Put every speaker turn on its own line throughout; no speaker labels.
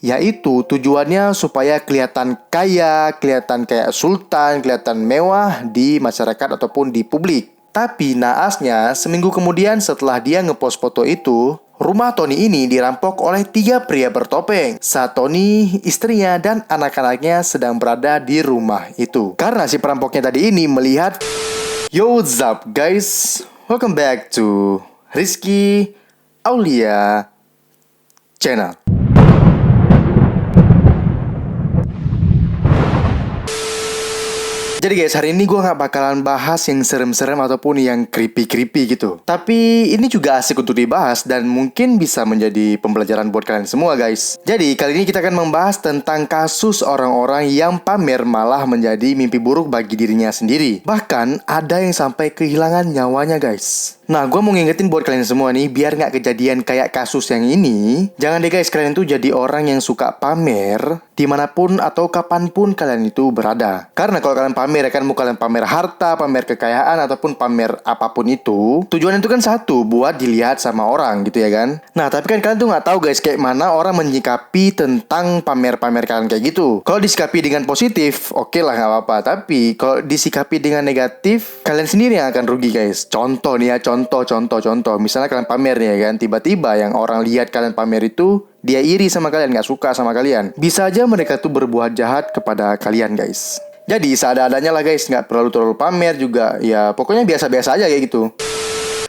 Yaitu tujuannya supaya kelihatan kaya, kelihatan kayak sultan, kelihatan mewah di masyarakat ataupun di publik. Tapi naasnya, seminggu kemudian setelah dia ngepost foto itu, rumah Tony ini dirampok oleh 3 pria bertopeng saat Tony, istrinya, dan anak-anaknya sedang berada di rumah itu. Karena si perampoknya tadi ini melihat. Yo, what's up guys? Welcome back to Rizky Aulia Channel. Jadi guys, hari ini gue gak bakalan bahas yang serem-serem ataupun yang creepy-creepy gitu. Tapi ini juga asik untuk dibahas dan mungkin bisa menjadi pembelajaran buat kalian semua guys. Jadi kali ini kita akan membahas tentang kasus orang-orang yang pamer malah menjadi mimpi buruk bagi dirinya sendiri. Bahkan ada yang sampai kehilangan nyawanya guys. Nah, gue mau ngingetin buat kalian semua nih, biar gak kejadian kayak kasus yang ini. Jangan deh guys, kalian tuh jadi orang yang suka pamer dimanapun atau kapanpun kalian itu berada. Karena kalau kalian pamer, ya kan mau kalian pamer harta, pamer kekayaan, ataupun pamer apapun itu, tujuan itu kan satu, buat dilihat sama orang gitu ya kan. Nah, tapi kan kalian tuh gak tahu guys, kayak mana orang menyikapi tentang pamer-pamer kalian kayak gitu. Kalau disikapi dengan positif, oke lah gak apa-apa. Tapi kalau disikapi dengan negatif, kalian sendiri yang akan rugi guys. Contoh nih ya, Contoh. Misalnya kalian pamer nih ya kan, tiba-tiba yang orang lihat kalian pamer itu, dia iri sama kalian, gak suka sama kalian. Bisa aja mereka tuh berbuat jahat kepada kalian guys. Jadi seadanya lah guys, gak perlu terlalu pamer juga. Ya pokoknya biasa-biasa aja kayak gitu.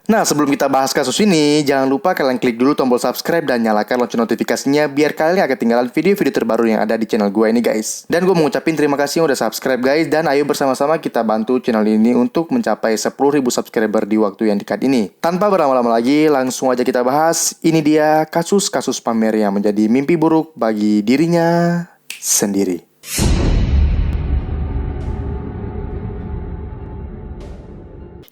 Nah, sebelum kita bahas kasus ini, jangan lupa kalian klik dulu tombol subscribe dan nyalakan lonceng notifikasinya biar kalian gak ketinggalan video-video terbaru yang ada di channel gue ini guys. Dan gue mau ngucapin terima kasih yang udah subscribe guys, dan ayo bersama-sama kita bantu channel ini untuk mencapai 10.000 subscriber di waktu yang dekat ini. Tanpa berlama-lama lagi, langsung aja kita bahas. Ini dia kasus-kasus pamer yang menjadi mimpi buruk bagi dirinya sendiri.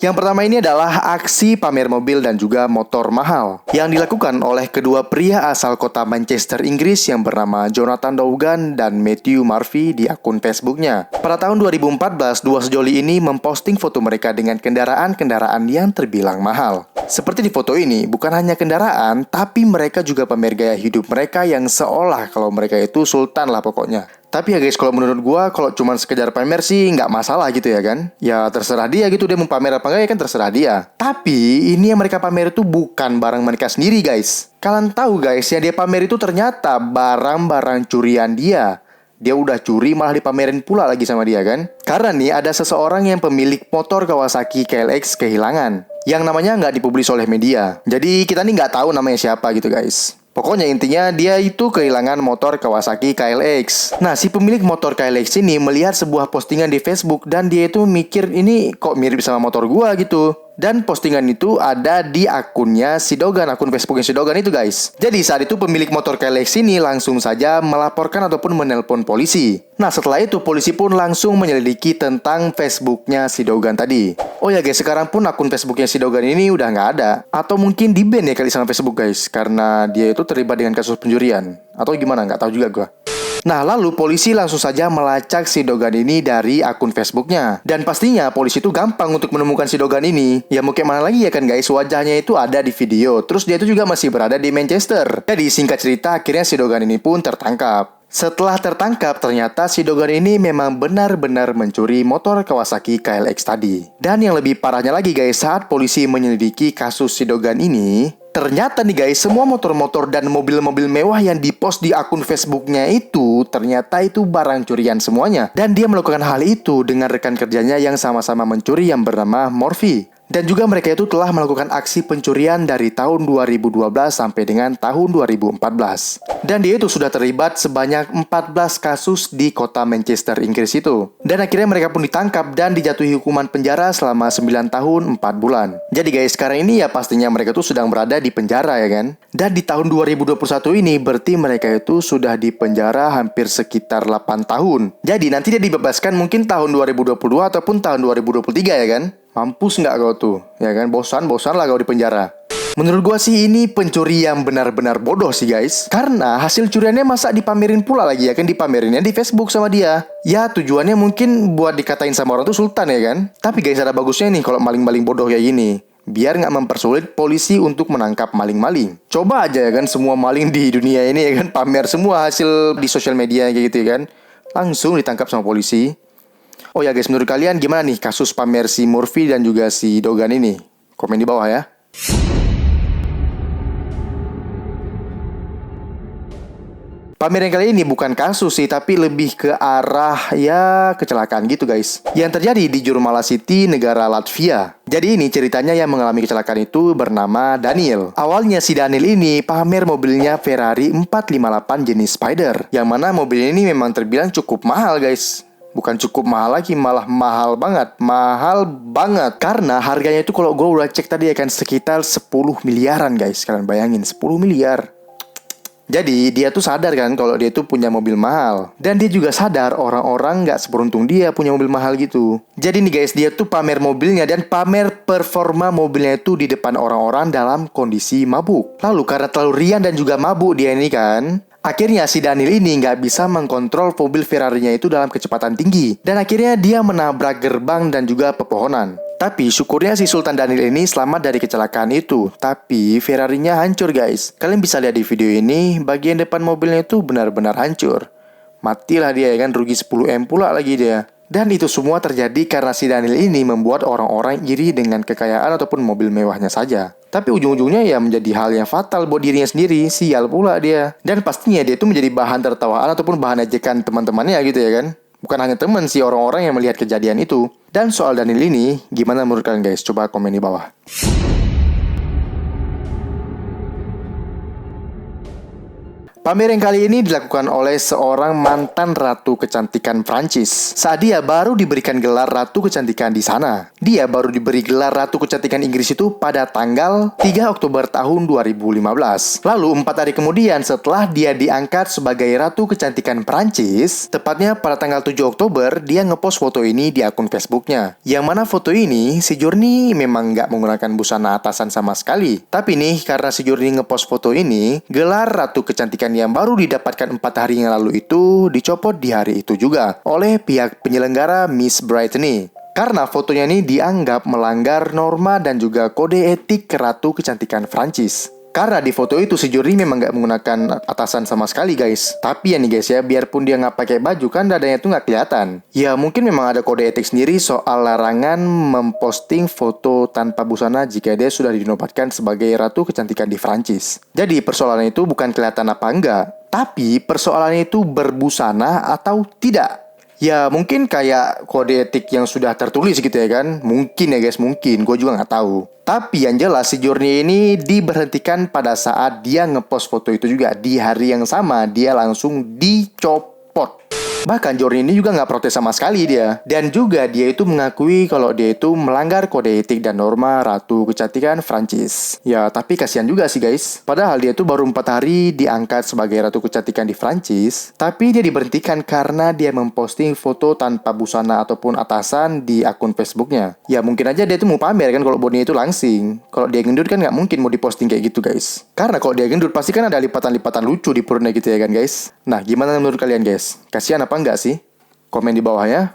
Yang pertama ini adalah aksi pamer mobil dan juga motor mahal yang dilakukan oleh kedua pria asal kota Manchester, Inggris yang bernama Jonathan Dougan dan Matthew Murphy di akun Facebooknya. Pada tahun 2014, dua sejoli ini memposting foto mereka dengan kendaraan-kendaraan yang terbilang mahal. Seperti di foto ini, bukan hanya kendaraan, tapi mereka juga pamer gaya hidup mereka yang seolah kalau mereka itu sultan lah pokoknya. Tapi ya guys, kalau menurut gua, kalau cuma sekedar pamer sih nggak masalah gitu ya kan. Ya terserah dia gitu, dia mau pamer apa enggak ya kan terserah dia. Tapi ini yang mereka pamer itu bukan barang mereka sendiri guys. Kalian tahu guys, yang dia pamer itu ternyata barang-barang curian dia. Dia udah curi malah dipamerin pula lagi sama dia kan. Karena nih ada seseorang yang pemilik motor Kawasaki KLX kehilangan, yang namanya nggak dipublis oleh media. Jadi kita nih nggak tahu namanya siapa gitu guys. Pokoknya intinya dia itu kehilangan motor Kawasaki KLX. Nah, si pemilik motor KLX ini melihat sebuah postingan di Facebook dan dia itu mikir ini kok mirip sama motor gua gitu. Dan postingan itu ada di akunnya si Dogan, akun Facebooknya si Dogan itu guys. Jadi saat itu pemilik motor KLX ini langsung saja melaporkan ataupun menelpon polisi. Nah setelah itu polisi pun langsung menyelidiki tentang Facebooknya si Dogan tadi. Oh ya guys, sekarang pun akun Facebooknya si Dogan ini udah nggak ada. Atau mungkin di-ban ya kali sama Facebook guys, karena dia itu terlibat dengan kasus pencurian. Atau gimana, nggak tahu juga gua. Nah, lalu polisi langsung saja melacak si Dogan ini dari akun Facebooknya. Dan pastinya polisi itu gampang untuk menemukan si Dogan ini. Ya mau kayak mana lagi ya kan guys, wajahnya itu ada di video. Terus dia itu juga masih berada di Manchester. Jadi singkat cerita, akhirnya si Dogan ini pun tertangkap. Setelah tertangkap, ternyata si Dogan ini memang benar-benar mencuri motor Kawasaki KLX tadi. Dan yang lebih parahnya lagi guys, saat polisi menyelidiki kasus si Dogan ini, ternyata nih guys, semua motor-motor dan mobil-mobil mewah yang dipost di akun Facebooknya itu ternyata itu barang curian semuanya. Dan dia melakukan hal itu dengan rekan kerjanya yang sama-sama mencuri yang bernama Murphy. Dan juga mereka itu telah melakukan aksi pencurian dari tahun 2012 sampai dengan tahun 2014. Dan dia itu sudah terlibat sebanyak 14 kasus di kota Manchester, Inggris itu. Dan akhirnya mereka pun ditangkap dan dijatuhi hukuman penjara selama 9 tahun 4 bulan. Jadi guys, sekarang ini ya pastinya mereka tuh sedang berada di penjara ya kan. Dan di tahun 2021 ini berarti mereka itu sudah di penjara hampir sekitar 8 tahun. Jadi nanti dia dibebaskan mungkin tahun 2022 ataupun tahun 2023 ya kan. Mampus nggak kau tuh, ya kan? Bosan lah kau di penjara. Menurut gua sih ini pencuri yang benar-benar bodoh sih guys. Karena hasil curiannya masa dipamerin pula lagi ya kan, dipamerinnya di Facebook sama dia. Ya tujuannya mungkin buat dikatain sama orang tuh sultan ya kan. Tapi guys ada bagusnya nih kalau maling-maling bodoh kayak gini. biar nggak mempersulit polisi untuk menangkap maling-maling. Coba aja ya kan, semua maling di dunia ini ya kan pamer semua hasil di sosial media kayak gitu ya kan, langsung ditangkap sama polisi. Oh ya guys, menurut kalian gimana nih kasus pamer si Murphy dan juga si Dogan ini? Komen di bawah ya. Pamer yang kali ini bukan kasus sih, tapi lebih ke arah ya kecelakaan gitu guys, yang terjadi di Jurmala City, negara Latvia. Jadi ini ceritanya yang mengalami kecelakaan itu bernama Daniel. Awalnya si Daniel ini pamer mobilnya Ferrari 458 jenis Spider, yang mana mobil ini memang terbilang cukup mahal guys. Bukan cukup mahal lagi, malah mahal banget. Mahal banget. Karena harganya itu kalau gue udah cek tadi akan sekitar 10 miliaran guys. Kalian bayangin 10 miliar. Jadi dia tuh sadar kan kalau dia tuh punya mobil mahal. Dan dia juga sadar orang-orang gak seberuntung dia punya mobil mahal gitu. Jadi nih guys, dia tuh pamer mobilnya dan pamer performa mobilnya itu di depan orang-orang dalam kondisi mabuk. Lalu karena terlalu riang dan juga mabuk dia ini kan, akhirnya si Daniel ini nggak bisa mengkontrol mobil Ferrari-nya itu dalam kecepatan tinggi. Dan akhirnya dia menabrak gerbang dan juga pepohonan. Tapi syukurnya si Sultan Daniel ini selamat dari kecelakaan itu. Tapi Ferrari-nya hancur guys. Kalian bisa lihat di video ini, bagian depan mobilnya itu benar-benar hancur. Matilah dia ya kan, rugi 10M pula lagi dia. Dan itu semua terjadi karena si Daniel ini membuat orang-orang iri dengan kekayaan ataupun mobil mewahnya saja. Tapi ujung-ujungnya ya menjadi hal yang fatal buat dirinya sendiri, sial pula dia. Dan pastinya dia itu menjadi bahan tertawaan ataupun bahan ejekan teman-temannya gitu ya kan. Bukan hanya teman sih, orang-orang yang melihat kejadian itu. Dan soal Daniel ini, gimana menurut kalian guys? Coba komen di bawah. Pamer yang kali ini dilakukan oleh seorang mantan ratu kecantikan Prancis. Saat dia baru diberikan gelar ratu kecantikan di sana. Dia baru diberi gelar ratu kecantikan Inggris itu pada tanggal 3 Oktober tahun 2015. Lalu 4 hari kemudian setelah dia diangkat sebagai ratu kecantikan Prancis, tepatnya pada tanggal 7 Oktober, dia ngepost foto ini di akun Facebooknya. Yang mana foto ini si Journey memang nggak menggunakan busana atasan sama sekali. Tapi nih karena si Journey ngepost foto ini, gelar ratu kecantikan yang baru didapatkan 4 hari yang lalu itu dicopot di hari itu juga oleh pihak penyelenggara Miss Brittany. Karena fotonya ini dianggap melanggar norma dan juga kode etik ratu kecantikan Prancis. Karena di foto itu si Journey memang nggak menggunakan atasan sama sekali guys. Tapi ya nih guys ya, biarpun dia nggak pakai baju kan dadanya tuh nggak kelihatan. Ya mungkin memang ada kode etik sendiri soal larangan memposting foto tanpa busana jika dia sudah dinobatkan sebagai ratu kecantikan di Prancis. Jadi persoalannya itu bukan kelihatan apa enggak, tapi persoalannya itu berbusana atau tidak. Ya mungkin kayak kode etik yang sudah tertulis gitu ya kan. Mungkin ya guys, mungkin, gue juga nggak tahu. Tapi yang jelas si Journey ini diberhentikan pada saat dia ngepost foto itu juga. Di hari yang sama dia langsung dicopot. Bahkan Journey ini juga nggak protes sama sekali dia. Dan juga dia itu mengakui kalau dia itu melanggar kode etik dan norma ratu kecantikan Prancis. Ya tapi kasihan juga sih guys. Padahal dia itu baru 4 hari diangkat sebagai ratu kecantikan di Prancis. Tapi dia diberhentikan karena dia memposting foto tanpa busana ataupun atasan di akun Facebooknya. Ya mungkin aja dia itu mau pamer kan kalau bodinya itu langsing. Kalau dia gendut kan nggak mungkin mau diposting kayak gitu guys. Karena kalau dia gendut pasti kan ada lipatan-lipatan lucu di perutnya gitu ya kan guys. Nah gimana menurut kalian guys? Kasihan apa enggak sih? Komen di bawah ya.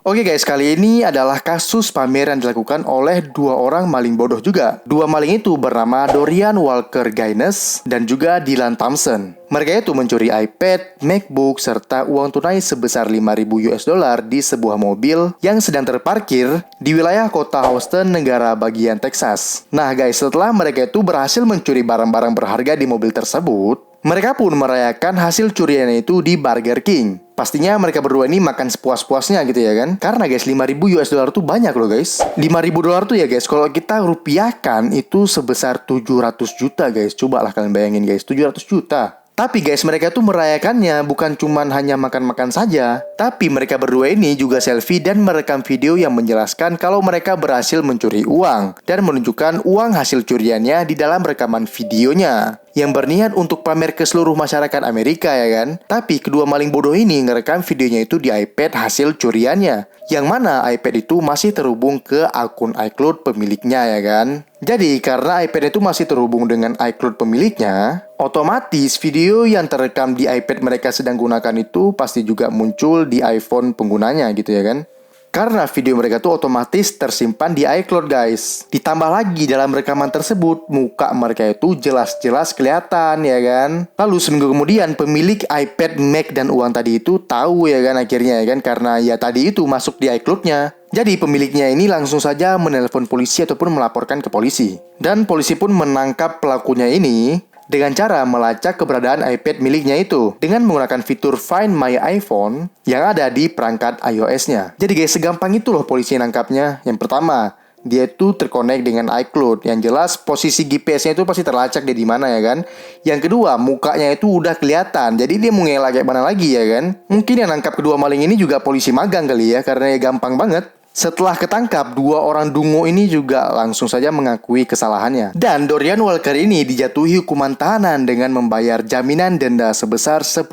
Oke guys, kali ini adalah kasus pamer yang dilakukan oleh 2 orang maling bodoh juga. 2 maling itu bernama Dorian Walker Gaines dan juga Dylan Thompson. Mereka itu mencuri iPad, MacBook, serta uang tunai sebesar $5.000 di sebuah mobil yang sedang terparkir di wilayah kota Houston, negara bagian Texas. Nah guys, setelah mereka itu berhasil mencuri barang-barang berharga di mobil tersebut, mereka pun merayakan hasil curiannya itu di Burger King. Pastinya mereka berdua ini makan sepuas-puasnya gitu ya kan. Karena guys, $5.000 tuh banyak loh guys. $5.000 tuh ya guys, kalau kita rupiahkan itu sebesar 700 juta guys. Coba lah kalian bayangin guys, 700 juta. Tapi guys, mereka tuh merayakannya bukan cuman hanya makan-makan saja. Tapi mereka berdua ini juga selfie dan merekam video yang menjelaskan kalau mereka berhasil mencuri uang. Dan menunjukkan uang hasil curiannya di dalam rekaman videonya. yang berniat untuk pamer ke seluruh masyarakat Amerika ya kan. Tapi kedua maling bodoh ini ngerekam videonya itu di iPad hasil curiannya, yang mana iPad itu masih terhubung ke akun iCloud pemiliknya ya kan. Jadi karena iPad itu masih terhubung dengan iCloud pemiliknya, otomatis video yang terekam di iPad mereka sedang gunakan itu pasti juga muncul di iPhone penggunanya gitu ya kan. Karena video mereka tuh otomatis tersimpan di iCloud guys. Ditambah lagi dalam rekaman tersebut, muka mereka itu jelas-jelas kelihatan ya kan. Lalu seminggu kemudian pemilik iPad, Mac, dan uang tadi itu tahu ya kan akhirnya ya kan. Karena ya tadi itu masuk di iCloud-nya. Jadi pemiliknya ini langsung saja menelpon polisi ataupun melaporkan ke polisi. Dan polisi pun menangkap pelakunya ini dengan cara melacak keberadaan iPad miliknya itu dengan menggunakan fitur Find My iPhone yang ada di perangkat iOS-nya. Jadi guys, segampang itu loh polisi nangkapnya. Yang pertama, dia itu terkonek dengan iCloud. Yang jelas posisi GPS-nya itu pasti terlacak dia di mana ya kan. Yang kedua, mukanya itu udah kelihatan. Jadi dia mau ngelak kayak mana lagi ya kan. Mungkin yang nangkap kedua maling ini juga polisi magang kali ya, karena ya gampang banget. Setelah ketangkap, dua orang dungu ini juga langsung saja mengakui kesalahannya. Dan Dorian Walker ini dijatuhi hukuman tahanan dengan membayar jaminan denda sebesar 10.000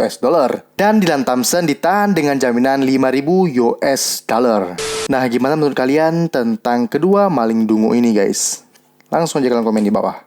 US dollar. Dan Dylan Thompson ditahan dengan jaminan 5.000 US dollar. Nah, gimana menurut kalian tentang kedua maling dungu ini guys? Langsung aja kalian komen di bawah.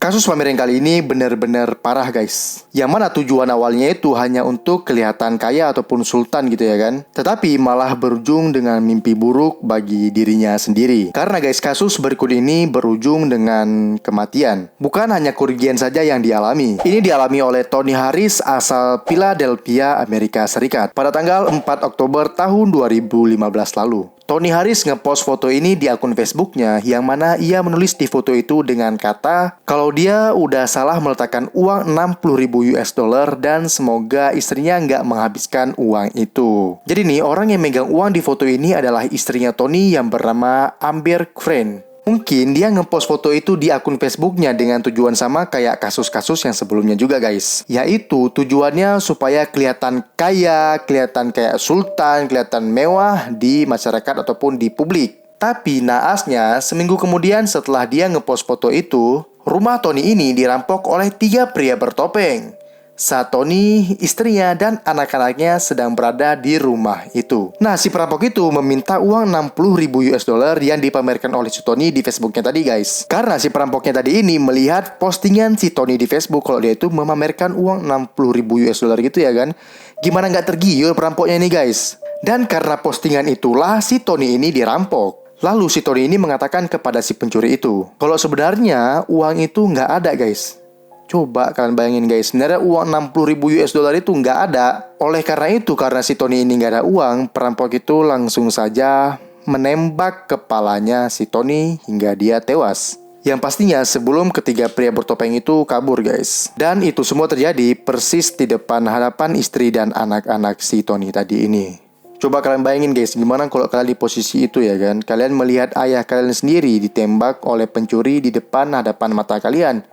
Kasus pamer yang kali ini benar-benar parah guys. Yang mana tujuan awalnya itu hanya untuk kelihatan kaya ataupun sultan gitu ya kan. Tetapi malah berujung dengan mimpi buruk bagi dirinya sendiri. Karena guys, kasus berikut ini berujung dengan kematian. Bukan hanya kerugian saja yang dialami. Ini dialami oleh Tony Harris asal Philadelphia, Amerika Serikat pada tanggal 4 Oktober tahun 2015 lalu. Tony Harris ngepost foto ini di akun Facebooknya, yang mana ia menulis di foto itu dengan kata kalau dia udah salah meletakkan uang 60.000 US dollar dan semoga istrinya nggak menghabiskan uang itu. Jadi nih, orang yang megang uang di foto ini adalah istrinya Tony yang bernama Amber Crane. Mungkin dia ngepost foto itu di akun Facebooknya dengan tujuan sama kayak kasus-kasus yang sebelumnya juga guys. Yaitu tujuannya supaya kelihatan kaya, kelihatan kayak sultan, kelihatan mewah di masyarakat ataupun di publik. Tapi naasnya, seminggu kemudian setelah dia ngepost foto itu, rumah Tony ini dirampok oleh 3 pria bertopeng. Saat Tony, istrinya, dan anak-anaknya sedang berada di rumah itu. Nah, si perampok itu meminta uang 60.000 US dollar yang dipamerkan oleh si Tony di Facebooknya tadi guys. Karena si perampoknya tadi ini melihat postingan si Tony di Facebook kalau dia itu memamerkan uang 60.000 US dollar gitu ya kan. Gimana nggak tergiur perampoknya ini guys. Dan karena postingan itulah si Tony ini dirampok. Lalu si Tony ini mengatakan kepada si pencuri itu, kalau sebenarnya uang itu nggak ada guys. Coba kalian bayangin guys, sebenarnya uang 60.000 US dollar itu nggak ada. Oleh karena itu, karena si Tony ini nggak ada uang, perampok itu langsung saja menembak kepalanya si Tony hingga dia tewas. Yang pastinya sebelum ketiga pria bertopeng itu kabur guys. Dan itu semua terjadi persis di depan hadapan istri dan anak-anak si Tony tadi ini. Coba kalian bayangin guys, gimana kalau kalian di posisi itu ya kan. Kalian melihat ayah kalian sendiri ditembak oleh pencuri di depan hadapan mata kalian.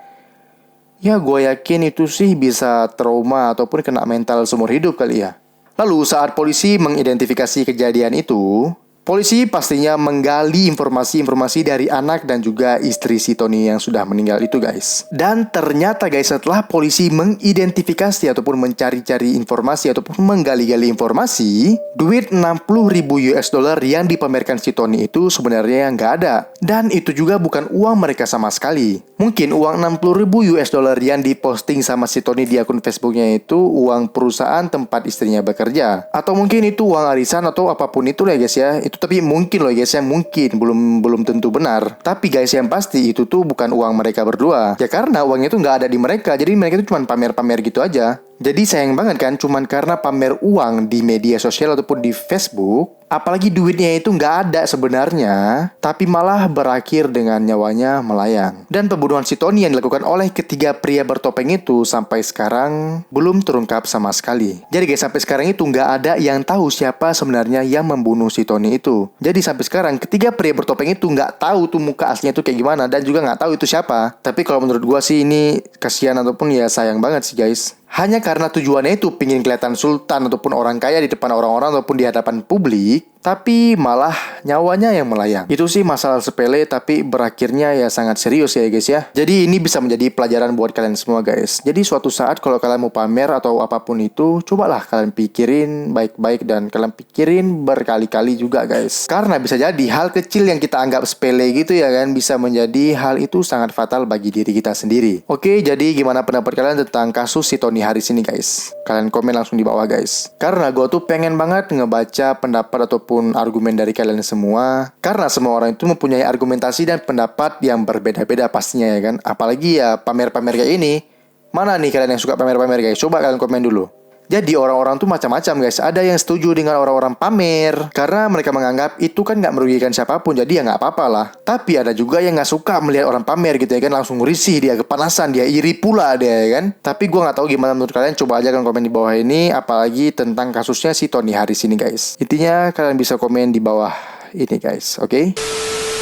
Ya gue yakin itu sih bisa trauma ataupun kena mental seumur hidup kali ya. Lalu saat polisi mengidentifikasi kejadian itu, polisi pastinya menggali informasi-informasi dari anak dan juga istri si Tony yang sudah meninggal itu guys. Dan ternyata guys, setelah polisi mengidentifikasi ataupun mencari-cari informasi ataupun menggali-gali informasi, duit 60.000 US dollar yang dipamerkan si Tony itu sebenarnya nggak ada. Dan itu juga bukan uang mereka sama sekali. Mungkin uang 60.000 US dollar yang diposting sama si Tony di akun Facebooknya itu uang perusahaan tempat istrinya bekerja. Atau mungkin itu uang arisan atau apapun itu lah guys ya. Itu tapi mungkin loh guys ya, mungkin belum tentu benar. Tapi guys, yang pasti itu tuh bukan uang mereka berdua. Ya karena uangnya itu nggak ada di mereka. Jadi mereka itu cuma pamer-pamer gitu aja. Jadi sayang banget kan, cuman karena pamer uang di media sosial ataupun di Facebook, apalagi duitnya itu nggak ada sebenarnya, tapi malah berakhir dengan nyawanya melayang. Dan pembunuhan si Tony yang dilakukan oleh ketiga pria bertopeng itu sampai sekarang belum terungkap sama sekali. Jadi guys, sampai sekarang itu nggak ada yang tahu siapa sebenarnya yang membunuh si Tony itu. Jadi sampai sekarang ketiga pria bertopeng itu nggak tahu tuh muka aslinya tuh kayak gimana dan juga nggak tahu itu siapa. Tapi kalau menurut gua sih ini kasihan ataupun ya sayang banget sih guys. hanya karena tujuannya itu pingin kelihatan sultan ataupun orang kaya di depan orang-orang ataupun di hadapan publik, tapi malah nyawanya yang melayang. Itu sih masalah sepele tapi berakhirnya ya sangat serius ya guys ya. Jadi ini bisa menjadi pelajaran buat kalian semua guys. Jadi suatu saat kalau kalian mau pamer atau apapun itu, cobalah kalian pikirin baik-baik dan kalian pikirin berkali-kali juga guys. Karena bisa jadi hal kecil yang kita anggap sepele gitu ya kan, bisa menjadi hal itu sangat fatal bagi diri kita sendiri. Oke, jadi gimana pendapat kalian tentang kasus si Tony Harris ini guys? Kalian komen langsung di bawah guys. Karena gue tuh pengen banget ngebaca pendapat ataupun argumen dari kalian semua. Karena semua orang itu mempunyai argumentasi dan pendapat yang berbeda-beda pastinya ya kan. Apalagi ya pamer-pamer kayak ini. Mana nih kalian yang suka pamer-pamer guys? Coba kalian komen dulu. Jadi orang-orang tuh macam-macam guys. Ada yang setuju dengan orang-orang pamer karena mereka menganggap itu kan nggak merugikan siapapun, jadi ya nggak apa-apa lah. Tapi ada juga yang nggak suka melihat orang pamer gitu ya kan, langsung risih, dia kepanasan, dia iri pula dia ya kan. Tapi gue nggak tahu gimana menurut kalian. Coba aja kalian komen di bawah ini, apalagi tentang kasusnya si Tony Harris ini guys. Intinya kalian bisa komen di bawah ini guys, oke?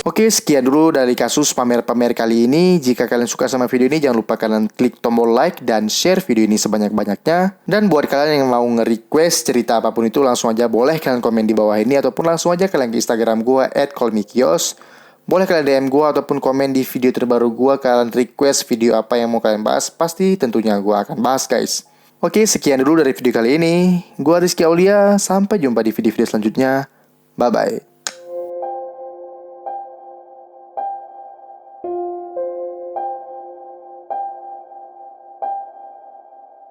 Oke, sekian dulu dari kasus pamer-pamer kali ini. Jika kalian suka sama video ini, jangan lupa kalian klik tombol like dan share video ini sebanyak-banyaknya. Dan buat kalian yang mau nge-request cerita apapun itu, langsung aja boleh kalian komen di bawah ini, ataupun langsung aja kalian ke Instagram gue @callmekios. Boleh kalian DM gue ataupun komen di video terbaru gue, kalian request video apa yang mau kalian bahas, pasti tentunya gue akan bahas guys. Oke, sekian dulu dari video kali ini. Gue Rizky Aulia, sampai jumpa di video-video selanjutnya. Bye-bye.